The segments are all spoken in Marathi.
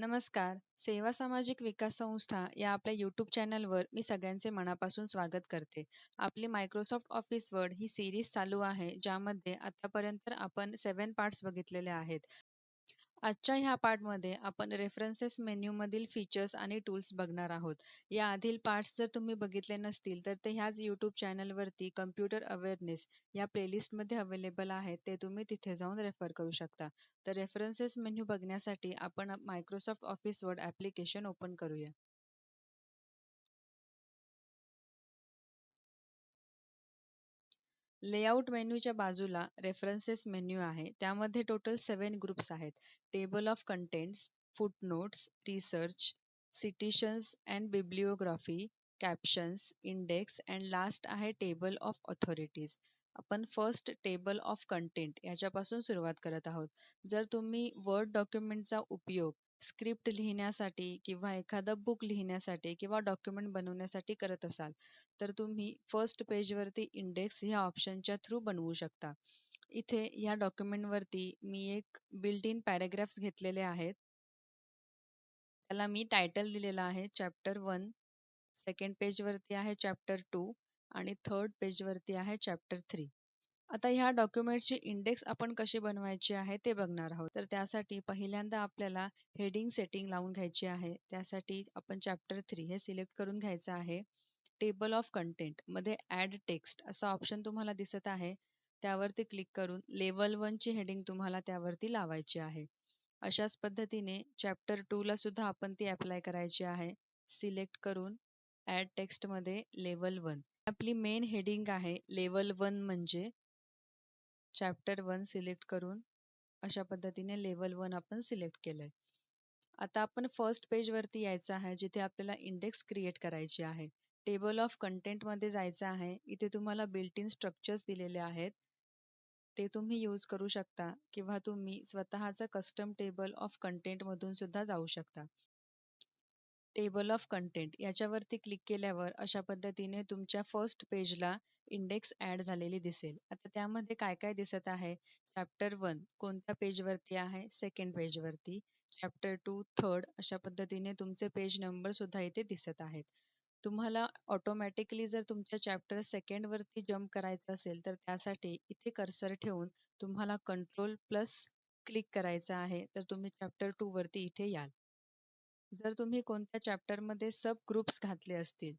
नमस्कार. सेवा सामाजिक विकास संस्था या आपल्या यूट्यूब चॅनलवर मी सगळ्यांचे मनापासून स्वागत करते. आपली मायक्रोसॉफ्ट ऑफिस वर्ड ही सीरीज चालू आहे, ज्यामध्ये आतापर्यंत आपण 7 पार्ट्स बघितलेले आहेत. आजच्या ह्या पार्टमध्ये आपण रेफरन्सेस मेन्यूमधील फीचर्स आणि टूल्स बघणार आहोत. या आधील पार्ट्स जर तुम्ही बघितले नसतील, तर ते ह्याच यूट्यूब चॅनलवरती कम्प्युटर अवेअरनेस या प्लेलिस्टमध्ये अवेलेबल आहेत. ते तुम्ही तिथे जाऊन रेफर करू शकता. तर रेफरन्सेस मेन्यू बघण्यासाठी आपण Microsoft Office Word application open करूया. लेआउट मेन्यूच्या बाजूला रेफरन्सेस मेन्यू आहे. त्यामध्ये टोटल 7 ग्रुप्स आहेत. Table of contents, footnotes, research, citations and bibliography, captions, index and last आहे टेबल ऑफ ऑथॉरिटीज. आपण फर्स्ट टेबल ऑफ कंटेंट याच्यापासून सुरुवात करत आहोत. जर तुम्ही वर्ड डॉक्युमेंटचा उपयोग स्क्रिप्ट लिहिण्यासाठी किंवा एखादं बुक लिहिण्यासाठी किंवा डॉक्युमेंट बनवण्यासाठी करत असाल, तर तुम्ही फर्स्ट पेजवरती इंडेक्स ह्या ऑप्शनच्या थ्रू बनवू शकता. इथे या डॉक्युमेंटवरती मी एक बिल्ट इन पॅराग्राफ्स घेतलेले आहेत. त्याला मी टायटल दिलेला आहे चॅप्टर 1. सेकंड पेजवरती आहे चॅप्टर 2 आणि थर्ड पेजवरती आहे चॅप्टर 3. आता ह्या डॉक्युमेंटची इंडेक्स आपण कशी बनवायची आहे ते बघणार आहोत. तर त्यासाठी पहिल्यांदा आपल्याला हेडिंग सेटिंग लावून घ्यायची आहे. त्यासाठी आपण चॅप्टर 3 हे सिलेक्ट करून घ्यायचं आहे. टेबल ऑफ कंटेंट मध्ये ॲड टेक्स्ट असा ऑप्शन तुम्हाला दिसत आहे. त्यावरती क्लिक करून लेवल 1 ची हेडिंग तुम्हाला त्यावरती लावायची आहे. अशाच पद्धतीने चॅप्टर 2 ला सुद्धा आपण ती अप्लाय करायची आहे. सिलेक्ट करून ॲड टेक्स्टमध्ये लेवल 1. आपली मेन हेडिंग आहे लेवल 1 म्हणजे चॅप्टर 1 सिलेक्ट करून अशा पद्धतीने लेवल 1 आपण सिलेक्ट केलंय. आता आपण फर्स्ट पेजवरती यायचं आहे, जिथे आपल्याला इंडेक्स क्रिएट करायची आहे. टेबल ऑफ कंटेंटमध्ये जायचं आहे. इथे तुम्हाला बिल्ट इन स्ट्रक्चर्स दिलेले आहेत. ते तुम्ही यूज करू शकता किंवा तुम्ही स्वतःचं कस्टम टेबल ऑफ कंटेंटमधून सुद्धा जाऊ शकता. टेबल ऑफ कंटेंट याच्यावरती क्लिक केल्यावर अशा पद्धतीने तुमच्या फर्स्ट पेजला इंडेक्स ॲड झालेली दिसेल. आता त्यामध्ये काय काय दिसत आहे? चॅप्टर 1 कोणत्या पेजवरती आहे? सेकंड पेजवरती. चॅप्टर 2 थर्ड अशा पद्धतीने तुमचे पेज नंबर सुद्धा इथे दिसत आहेत. तुम्हाला ऑटोमॅटिकली जर तुमच्या चॅप्टर सेकंडवरती जम्प करायचं असेल, तर त्यासाठी इथे कर्सर ठेवून तुम्हाला कंट्रोल प्लस क्लिक करायचं आहे. तर तुम्ही चॅप्टर 2 वरती इथे याल. जर तुम्ही कोणत्या चॅप्टरमध्ये सब ग्रुप्स घातले असतील,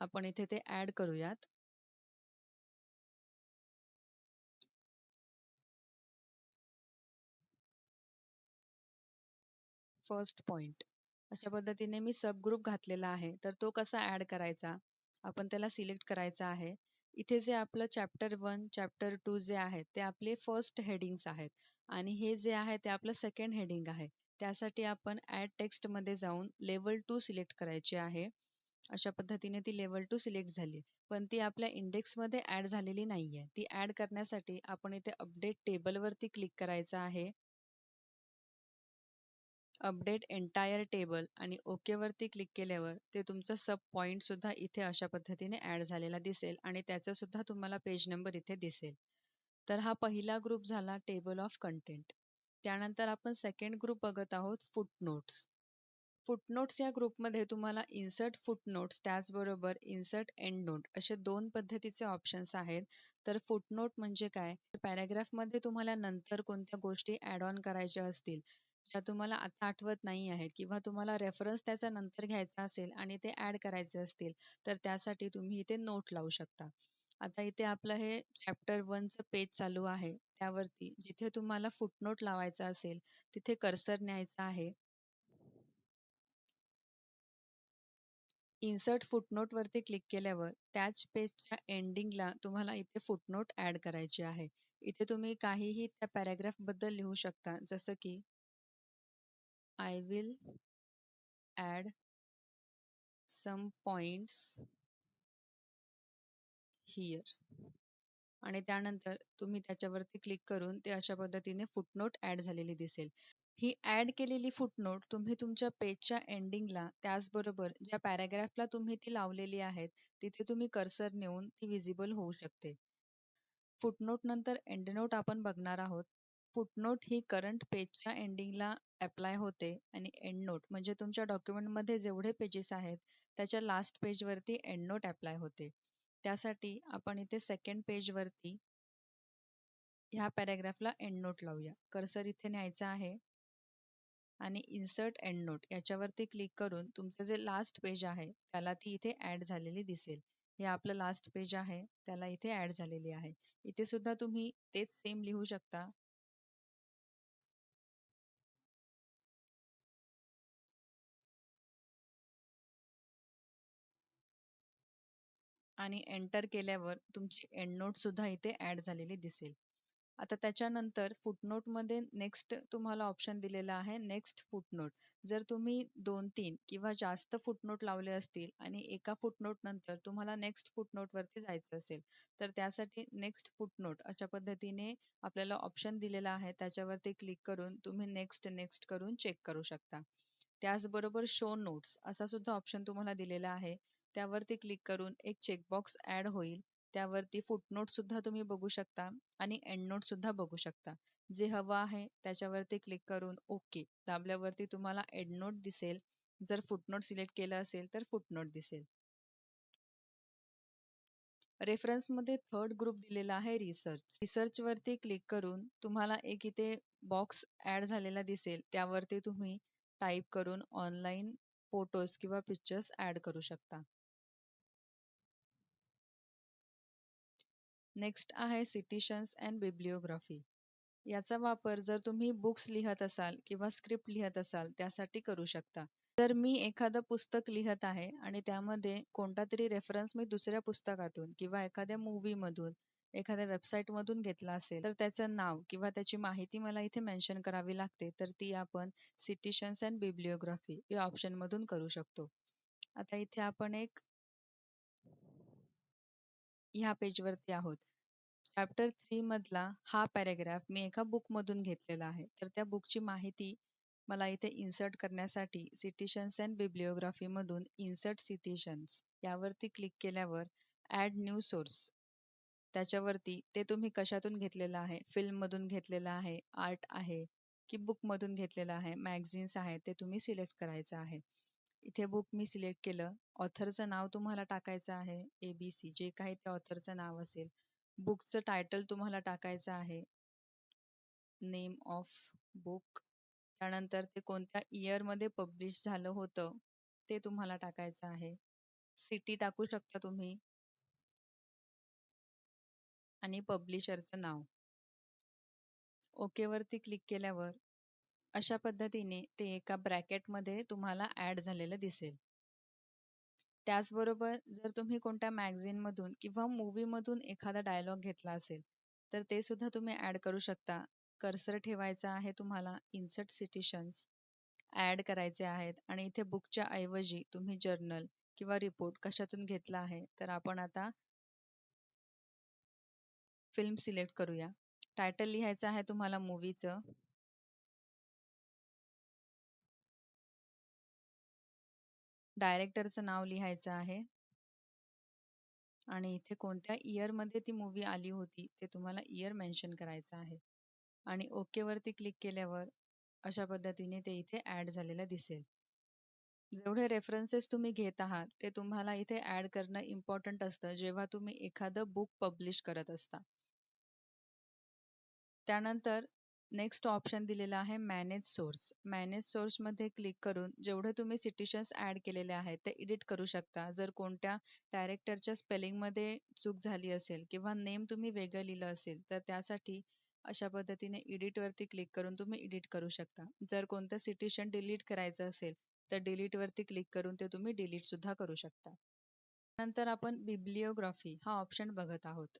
आपण इथे ते ॲड करूयात. फर्स्ट पॉइंट अशा पद्धतीने मी सब ग्रुप घातलेला आहे. तर तो कसा ॲड करायचा? आपण त्याला सिलेक्ट करायचं आहे. इथे जे आपलं चॅप्टर 1, चॅप्टर 2 जे आहेत, ते आपले फर्स्ट हेडिंग्स आहेत आणि हे जे आहे ते आपलं सेकंड हेडिंग आहे. त्यासाठी आपण ॲड टेक्स्टमध्ये जाऊन लेव्हल 2 सिलेक्ट करायची आहे. अशा पद्धतीने ती लेव्हल 2 सिलेक्ट झाली. पण ती आपल्या इंडेक्समध्ये ॲड झालेली नाहीये. ती ॲड करण्यासाठी आपण इथे अपडेट टेबलवरती क्लिक करायचं आहे. अपडेट एंटायर टेबल आणि ओके वरती क्लिक केल्यावर ते तुमचं सब पॉइंट सुद्धा इथे अशा पद्धतीने ॲड झालेला दिसेल आणि त्याचा सुद्धा तुम्हाला पेज नंबर इथे दिसेल. तर हा पहिला ग्रुप झाला टेबल ऑफ कंटेंट. त्यानंतर आपण सेकंड ग्रुप बघत आहोत फुटनोट्स. फुटनोट्स या ग्रुपमध्ये तुम्हाला इन्सर्ट फुटनोट्स त्याचबरोबर इन्सर्ट एंड नोट असे 2 पद्धतीचे ऑप्शन्स आहेत. तर फुटनोट म्हणजे काय? पॅराग्राफमध्ये तुम्हाला नंतर कोणत्या गोष्टी ॲड ऑन करायच्या असतील, ज्या तुम्हाला आता आठवत नाही आहेत किंवा तुम्हाला रेफरन्स त्याचा नंतर घ्यायचा असेल आणि ते ॲड करायचे असतील, तर त्यासाठी तुम्ही इथे नोट लावू शकता. आता इथे आपलं हे चॅप्टर 1चं पेज चालू आहे. त्यावरती जिथे तुम्हाला फुटनोट लावायचा असेल, तिथे कर्सर न्यायचा आहे. इन्सर्ट फुटनोट वरती क्लिक केल्यावर त्याच पेजच्या एंडिंगला तुम्हाला इथे फुटनोट ॲड करायची आहे. इथे तुम्ही काहीही त्या पॅराग्राफ बद्दल लिहू शकता, जसं की I will add some points here आणि त्यानंतर तुम्ही त्याच्यावरती क्लिक करून ते अशा पद्धतीने फुटनोट ॲड झालेली दिसेल. ही ॲड केलेली फुटनोट तुम्ही तुमच्या पेजच्या एंडिंगला त्याचबरोबर ज्या पॅराग्राफला तुम्ही ती लावलेली आहेत, तिथे तुम्ही कर्सर नेऊन ती व्हिजिबल होऊ शकते. फुटनोट नंतर एंडनोट आपण बघणार आहोत. फुटनोट ही करंट पेजच्या एंडिंगला अप्लाय होते आणि एंड नोट म्हणजे तुमच्या डॉक्युमेंटमध्ये जेवढे पेजेस आहेत त्याच्या लास्ट पेजवरती एंड नोट अप्लाय होते. त्यासाठी आपण इथे सेकंड पेजवरती ह्या पॅराग्राफला एंड नोट लावूया. कर्सर इथे न्यायचा आहे आणि इन्सर्ट एंड नोट याच्यावरती क्लिक करून तुमचं जे लास्ट पेज आहे त्याला ती इथे ॲड झालेली दिसेल. हे आपलं लास्ट पेज आहे, त्याला इथे ॲड झालेली आहे. इथे सुद्धा तुम्ही तेच सेम लिहू शकता. आणि एंटर केल्यावर तुमची एंड नोट सुद्धा इथे ॲड झालेली दिसेल. आता त्याच्यानंतर फुटनोटमध्ये नेक्स्ट तुम्हाला ऑप्शन दिलेला आहे नेक्स्ट फुटनोट. जर तुम्ही 2-3 किंवा जास्त फुटनोट लावले असतील आणि एका फुटनोट नंतर तुम्हाला नेक्स्ट फुटनोटवरती जायचं असेल, तर त्यासाठी नेक्स्ट फुटनोट अशा पद्धतीने आपल्याला ऑप्शन दिलेला आहे. त्याच्यावरती क्लिक करून तुम्ही नेक्स्ट नेक्स्ट करून चेक करू शकता. त्याचबरोबर शो नोट्स असा सुद्धा ऑप्शन तुम्हाला दिलेला आहे. त्यावरती क्लिक करून एक चेकबॉक्स ॲड होईल. त्यावरती फुटनोट सुद्धा तुम्ही बघू शकता आणि एंड नोट सुद्धा बघू शकता. जे हवं आहे त्याच्यावरती क्लिक करून ओके दाबल्यावरती तुम्हाला एंड नोट दिसेल. जर फुटनोट सिलेक्ट केलं असेल तर फुटनोट दिसेल. रेफरन्समध्ये थर्ड ग्रुप दिलेला आहे रिसर्च. रिसर्चवरती क्लिक करून तुम्हाला एक इथे बॉक्स ॲड झालेला दिसेल. त्यावरती तुम्ही टाईप करून ऑनलाईन फोटोज किंवा पिक्चर्स ॲड करू शकता. नेक्स्ट आहे सिटिशन्स अँड बिब्लिओग्राफी. याचा वापर जर तुम्ही बुक्स लिहत असाल किंवा स्क्रिप्ट लिहत असाल त्यासाठी करू शकता. जर मी एखादं पुस्तक लिहत आहे आणि त्यामध्ये कोणता तरी रेफरन्स मी दुसऱ्या पुस्तकातून किंवा एखाद्या मूव्हीमधून, एखाद्या वेबसाईटमधून घेतला असेल, तर त्याचं नाव किंवा त्याची माहिती मला इथे मेन्शन करावी लागते. तर ती आपण सिटिशन्स अँड बिब्लिओग्राफी या ऑप्शनमधून करू शकतो. आता इथे आपण एक ह्या पेजवरती आहोत. चॅप्टर 3 मधला हा पॅराग्राफ मी एका बुकमधून घेतलेला आहे. तर त्या बुकची माहिती मला इथे इन्सर्ट करण्यासाठी सिटिशन्स अँड बिब्लिओग्राफीमधून इन्सर्ट सिटिशन्स यावरती क्लिक केल्यावर ॲड न्यू सोर्स त्याच्यावरती ते तुम्ही कशातून घेतलेलं आहे, फिल्ममधून घेतलेलं आहे, आर्ट आहे की बुकमधून घेतलेलं आहे, मॅगझिन्स आहे ते तुम्ही सिलेक्ट करायचं आहे. इथे बुक मी सिलेक्ट केलं. ऑथरचं नाव तुम्हाला टाकायचं आहे ABC जे काही त्या ऑथरचं नाव असेल. बुकचं टायटल तुम्हाला टाकायचं आहे. Name of book. त्यानंतर ते कोणत्या इयरमध्ये पब्लिश झालं होतं ते तुम्हाला टाकायचं आहे. सिटी टाकू शकता तुम्ही आणि पब्लिशरचं नाव. ओकेवरती क्लिक केल्यावर अशा पद्धतीने ते एका ब्रॅकेटमध्ये तुम्हाला ॲड झालेलं दिसेल. त्याचबरोबर जर तुम्ही कोणत्या मॅगझिनमधून किंवा मूव्हीमधून एखादा डायलॉग घेतला असेल, तर ते सुद्धा तुम्ही ॲड करू शकता. कर्सर ठेवायचा आहे तुम्हाला, इन्सर्ट सिटिशन्स, ॲड करायचे आहेत आणि इथे बुकच्या ऐवजी तुम्ही जर्नल किंवा रिपोर्ट कशातून घेतला आहे, तर आपण आता फिल्म सिलेक्ट करूया. टायटल लिहायचं आहे तुम्हाला मूव्हीचं. डायरेक्टरचं नाव लिहायचं आहे आणि इथे कोणत्या इयरमध्ये ती मूव्ही आली होती ते तुम्हाला इयर मेन्शन करायचं आहे आणि ओकेवरती क्लिक केल्यावर अशा पद्धतीने ते इथे ॲड झालेलं दिसेल. जेवढे रेफरन्सेस तुम्ही घेत आहात ते तुम्हाला इथे ॲड करणं इम्पॉर्टंट असतं जेव्हा तुम्ही एखादं बुक पब्लिश करत असता. त्यानंतर नेक्स्ट ऑप्शन दिलेला आहे मॅनेज सोर्स. मॅनेज सोर्समध्ये क्लिक करून जेवढे तुम्ही सिटिशन्स ॲड केलेले आहेत ते एडिट करू शकता. जर कोणत्या डायरेक्टरच्या स्पेलिंगमध्ये चूक झाली असेल किंवा नेम तुम्ही वेगळं लिहिलं असेल तर त्यासाठी अशा पद्धतीने एडिटवरती क्लिक करून तुम्ही एडिट करू शकता. जर कोणतं सिटिशन डिलीट करायचं असेल तर डिलीटवरती क्लिक करून ते तुम्ही डिलीटसुद्धा करू शकता. नंतर आपण बिब्लिओग्राफी हा ऑप्शन बघत आहोत.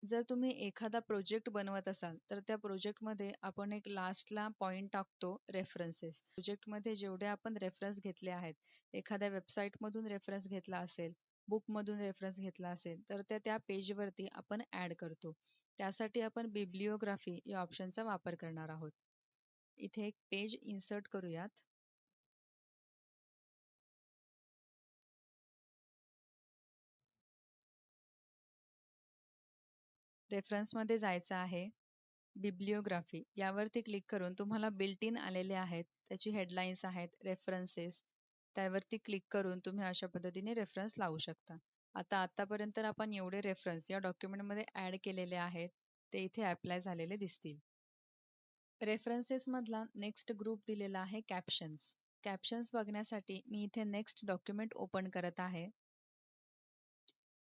जर तुम्ही एखादा प्रोजेक्ट बनवत असाल तर त्या प्रोजेक्टमध्ये आपण एक लास्टला पॉईंट टाकतो रेफरन्सेस. प्रोजेक्टमध्ये जेवढे आपण रेफरन्स घेतले आहेत, एखाद्या वेबसाईटमधून रेफरन्स घेतला असेल, बुकमधून रेफरन्स घेतला असेल, तर त्या पेजवरती आपण ॲड करतो. त्यासाठी आपण बिब्लिओग्राफी या ऑप्शनचा वापर करणार आहोत. इथे एक पेज इन्सर्ट करूयात. रेफरन्समध्ये जायचं आहे. बिब्लिओग्राफी यावरती क्लिक करून तुम्हाला बिल्ट इन आलेले आहेत. त्याची हेडलाईन्स आहेत, रेफरन्सेस. त्यावरती क्लिक करून तुम्ही अशा पद्धतीने रेफरन्स लावू शकता. आतापर्यंत आपण एवढे रेफरन्स या डॉक्युमेंटमध्ये ॲड केलेले आहेत, ते इथे अप्लाय झालेले दिसतील. रेफरन्सेसमधला नेक्स्ट ग्रुप दिलेला आहे कॅप्शन्स. कॅप्शन्स बघण्यासाठी मी इथे नेक्स्ट डॉक्युमेंट ओपन करत आहे.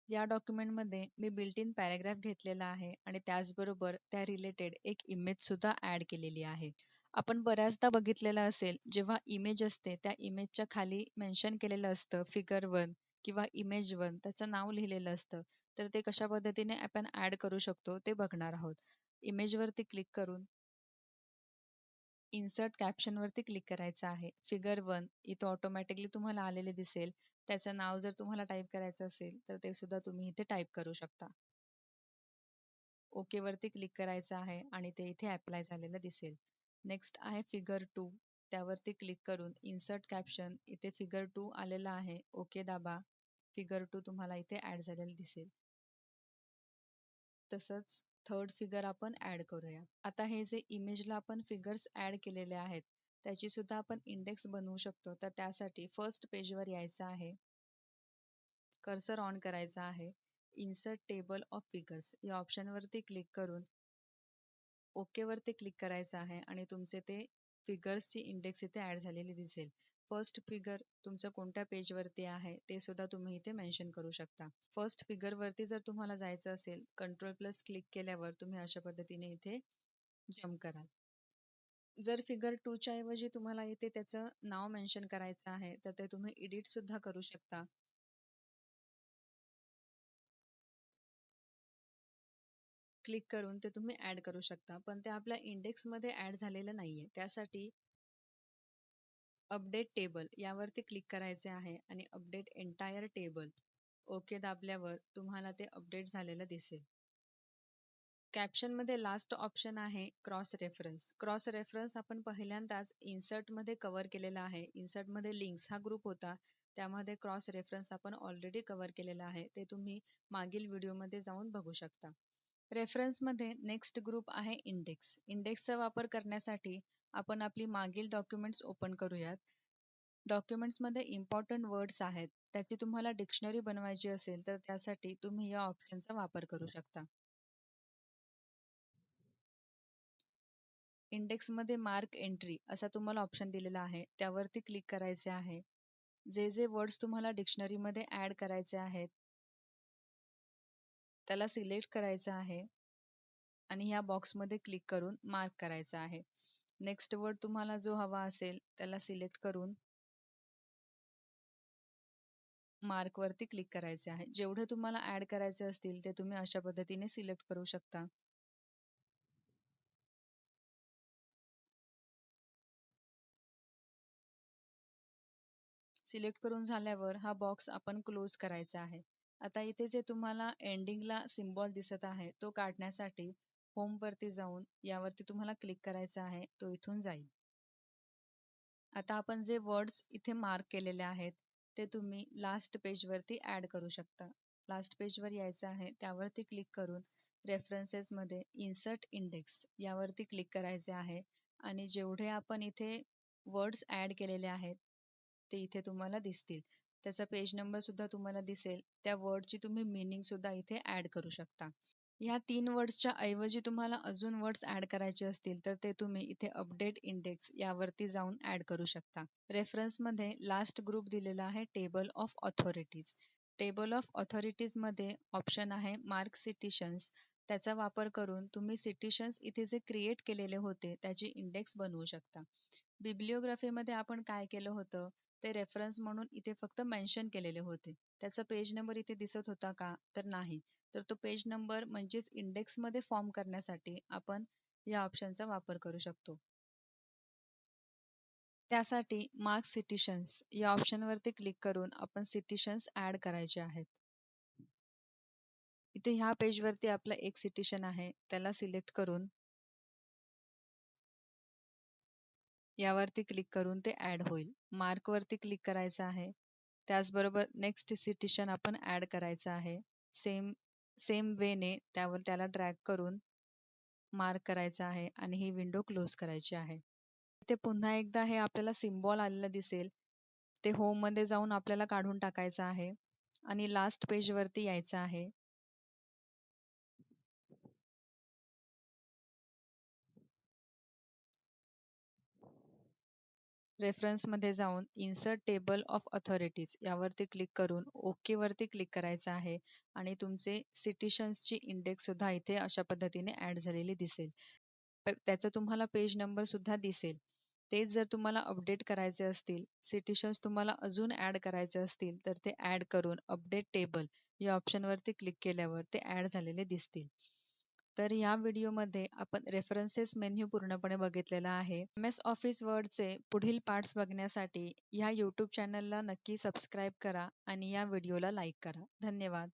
या डॉक्युमेंटमध्ये मी बिल्ट इन पॅराग्राफ घेतलेला आहे आणि त्याचबरोबर त्या रिलेटेड एक इमेज सुद्धा ॲड केलेली आहे. आपण बऱ्याचदा बघितलेलं असेल, जेव्हा इमेज असते त्या इमेजच्या खाली मेन्शन केलेलं असतं फिगर 1 किंवा इमेज 1 त्याचं नाव लिहिलेलं असतं. तर ते कशा पद्धतीने आपण ॲड करू शकतो ते बघणार आहोत. इमेजवरती क्लिक करून इन्सर्ट कॅप्शनवरती क्लिक करायचं आहे. फिगर 1 इथं ऑटोमॅटिकली तुम्हाला आलेले दिसेल. त्याचं नाव जर तुम्हाला टाईप करायचं असेल तर ते सुद्धा तुम्ही इथे टाईप करू शकता. ओकेवरती क्लिक करायचं आहे आणि ते इथे अप्लाय झालेलं दिसेल. नेक्स्ट आहे फिगर 2 त्यावरती क्लिक करून इन्सर्ट कॅप्शन इथे फिगर 2 आलेला आहे. ओके दाबा. फिगर 2 तुम्हाला इथे ॲड झालेलं दिसेल. तसंच थर्ड फिगर आपण ॲड करूया. आता हे जे इमेजला आपण फिगर्स ॲड केलेले आहेत, त्याची सुद्धा आपण इंडेक्स बनवू शकतो. तर त्यासाठी फर्स्ट पेजवर यायचं आहे. कर्सर ऑन करायचा आहे. इन्सर्ट टेबल ऑफ फिगर्स या ऑप्शनवरती क्लिक करून ओकेवरती क्लिक करायचं आहे आणि तुमचे ते फिगर्सची इंडेक्स इथे ॲड झालेली दिसेल. फर्स्ट फिगर तुमचं कोणत्या पेजवरती आहे ते सुद्धा तुम्ही इथे मेन्शन करू शकता. फर्स्ट फिगरवरती जर तुम्हाला जायचं असेल, कंट्रोल+ क्लिक केल्यावर तुम्ही अशा पद्धतीने इथे जम्प कराल. जर फिगर 2 च्या ऐवजी तुम्हाला इथे त्याचं नाव मेन्शन करायचं आहे, तर ते तुम्ही एडिट सुद्धा करू शकता. क्लिक करून ते तुम्ही ॲड करू शकता. पण ते आपल्या इंडेक्समध्ये ॲड झालेलं नाहीये. त्यासाठी अपडेट टेबल यावरती क्लिक करायचे आहे आणि अपडेट एंटायर टेबल ओके दाबल्यावर तुम्हाला ते अपडेट झालेलं दिसेल. कॅप्शनमध्ये लास्ट ऑप्शन आहे क्रॉस रेफरन्स. क्रॉस रेफरन्स आपण पहिल्यांदाच इन्सर्टमध्ये कव्हर केलेला आहे. इन्सर्टमध्ये लिंक्स हा ग्रुप होता. त्यामध्ये क्रॉस रेफरन्स आपण ऑलरेडी कव्हर केलेला आहे. ते तुम्ही मागील व्हिडिओमध्ये जाऊन बघू शकता. रेफरन्समध्ये नेक्स्ट ग्रुप आहे इंडेक्स. इंडेक्सचा वापर करण्यासाठी आपण आपली मागील डॉक्युमेंट्स ओपन करूयात. डॉक्युमेंट्समध्ये इम्पॉर्टंट वर्ड्स आहेत. त्याची तुम्हाला डिक्शनरी बनवायची असेल तर त्यासाठी तुम्ही या ऑप्शनचा वापर करू शकता. इंडेक्समध्ये मार्क एंट्री असा तुम्हाला ऑप्शन दिलेला आहे. त्यावरती क्लिक करायचे आहे. जे जे वर्ड्स तुम्हाला डिक्शनरीमध्ये ॲड करायचे आहेत त्याला सिलेक्ट करायचं आहे आणि ह्या बॉक्समध्ये क्लिक करून मार्क करायचा आहे. नेक्स्ट वर्ड तुम्हाला जो हवा असेल त्याला सिलेक्ट करून मार्कवरती क्लिक करायचे आहे. जेवढे तुम्हाला ॲड करायचे असतील ते तुम्ही अशा पद्धतीने सिलेक्ट करू शकता. सिलेक्ट करून झाल्यावर हा बॉक्स आपण क्लोज करायचा आहे. आता इथे जे तुम्हाला एंडिंगला सिम्बॉल दिसत आहे तो काढण्यासाठी होमवरती जाऊन यावरती तुम्हाला क्लिक करायचं आहे. तो इथून जाईल. आता आपण जे वर्ड्स इथे मार्क केलेले आहेत ते तुम्ही लास्ट पेजवरती ॲड करू शकता. लास्ट पेजवर यायचं आहे. त्यावरती क्लिक करून रेफरन्सेसमध्ये इन्सर्ट इंडेक्स यावरती क्लिक करायचे आहे आणि जेवढे आपण इथे वर्ड्स ॲड केलेले आहेत ते इथे तुम्हाला दिसतील. त्याचा पेज नंबर सुद्धा तुम्हाला दिसेल. त्या वर्डची तुम्ही मीनिंग सुद्धा इथे ॲड करू शकता. ह्या 3 वर्ड्सच्या ऐवजी तुम्हाला अजून वर्ड्स ॲड करायचे असतील तर ते तुम्ही इथे अपडेट इंडेक्स यावरती जाऊन ॲड करू शकता. रेफरन्समध्ये लास्ट ग्रुप दिलेला आहे table of authorities. Table of ऑथॉरिटीजमध्ये ऑप्शन आहे मार्क सिटिशन्स. त्याचा वापर करून तुम्ही सिटिशन्स इथे जे क्रिएट केलेले होते त्याची इंडेक्स बनवू शकता. बिब्लिओग्राफीमध्ये आपण काय केलं होतं ते रेफरन्स म्हणून इथे फक्त मेन्शन केलेले होते. त्याचा पेज नंबर इथे दिसत होता का? तर नाही. तर तो पेज नंबर म्हणजेच इंडेक्समध्ये फॉर्म करण्यासाठी आपण या ऑप्शनचा वापर करू शकतो. त्यासाठी मार्क सिटिशन्स या ऑप्शनवरती क्लिक करून आपण सिटिशन्स ॲड करायचे आहेत. इथे ह्या पेजवरती आपला एक सिटिशन आहे. त्याला सिलेक्ट करून यावरती क्लिक करून ते ॲड होईल. मार्कवरती क्लिक करायचं आहे. त्याचबरोबर नेक्स्ट सिटिशन आपण ॲड करायचं आहे. सेम सेम वेने त्याला ड्रॅग करून मार्क करायचा आहे आणि ही विंडो क्लोज करायची आहे. इथे पुन्हा एकदा हे आपल्याला सिम्बॉल आलेलं दिसेल. ते होममध्ये जाऊन आपल्याला काढून टाकायचं आहे आणि लास्ट पेजवरती यायचं आहे. रेफरन्समध्ये जाऊन इन्सर्ट टेबल ऑफ अथॉरिटीज यावरती क्लिक करून ओके वरती क्लिक करायचं आहे आणि तुमचे सिटिशन्सची इंडेक्ससुद्धा इथे अशा पद्धतीने ॲड झालेली दिसेल. त्याचा तुम्हाला पेज नंबरसुद्धा दिसेल. तेच जर तुम्हाला अपडेट करायचे असतील, सिटिशन्स तुम्हाला अजून ॲड करायचे असतील, तर ते ॲड करून अपडेट टेबल या ऑप्शनवरती क्लिक केल्यावर ते ॲड झालेले दिसतील. तर या व्हिडिओमध्ये आपण रेफरन्सेस मेन्यू पूर्णपणे बघितलेला आहे. MS ऑफिस वर्डचे पुढील पार्ट्स बघण्यासाठी ह्या यूट्यूब चॅनलला नक्की सबस्क्राईब करा आणि या व्हिडिओला लाईक करा. धन्यवाद.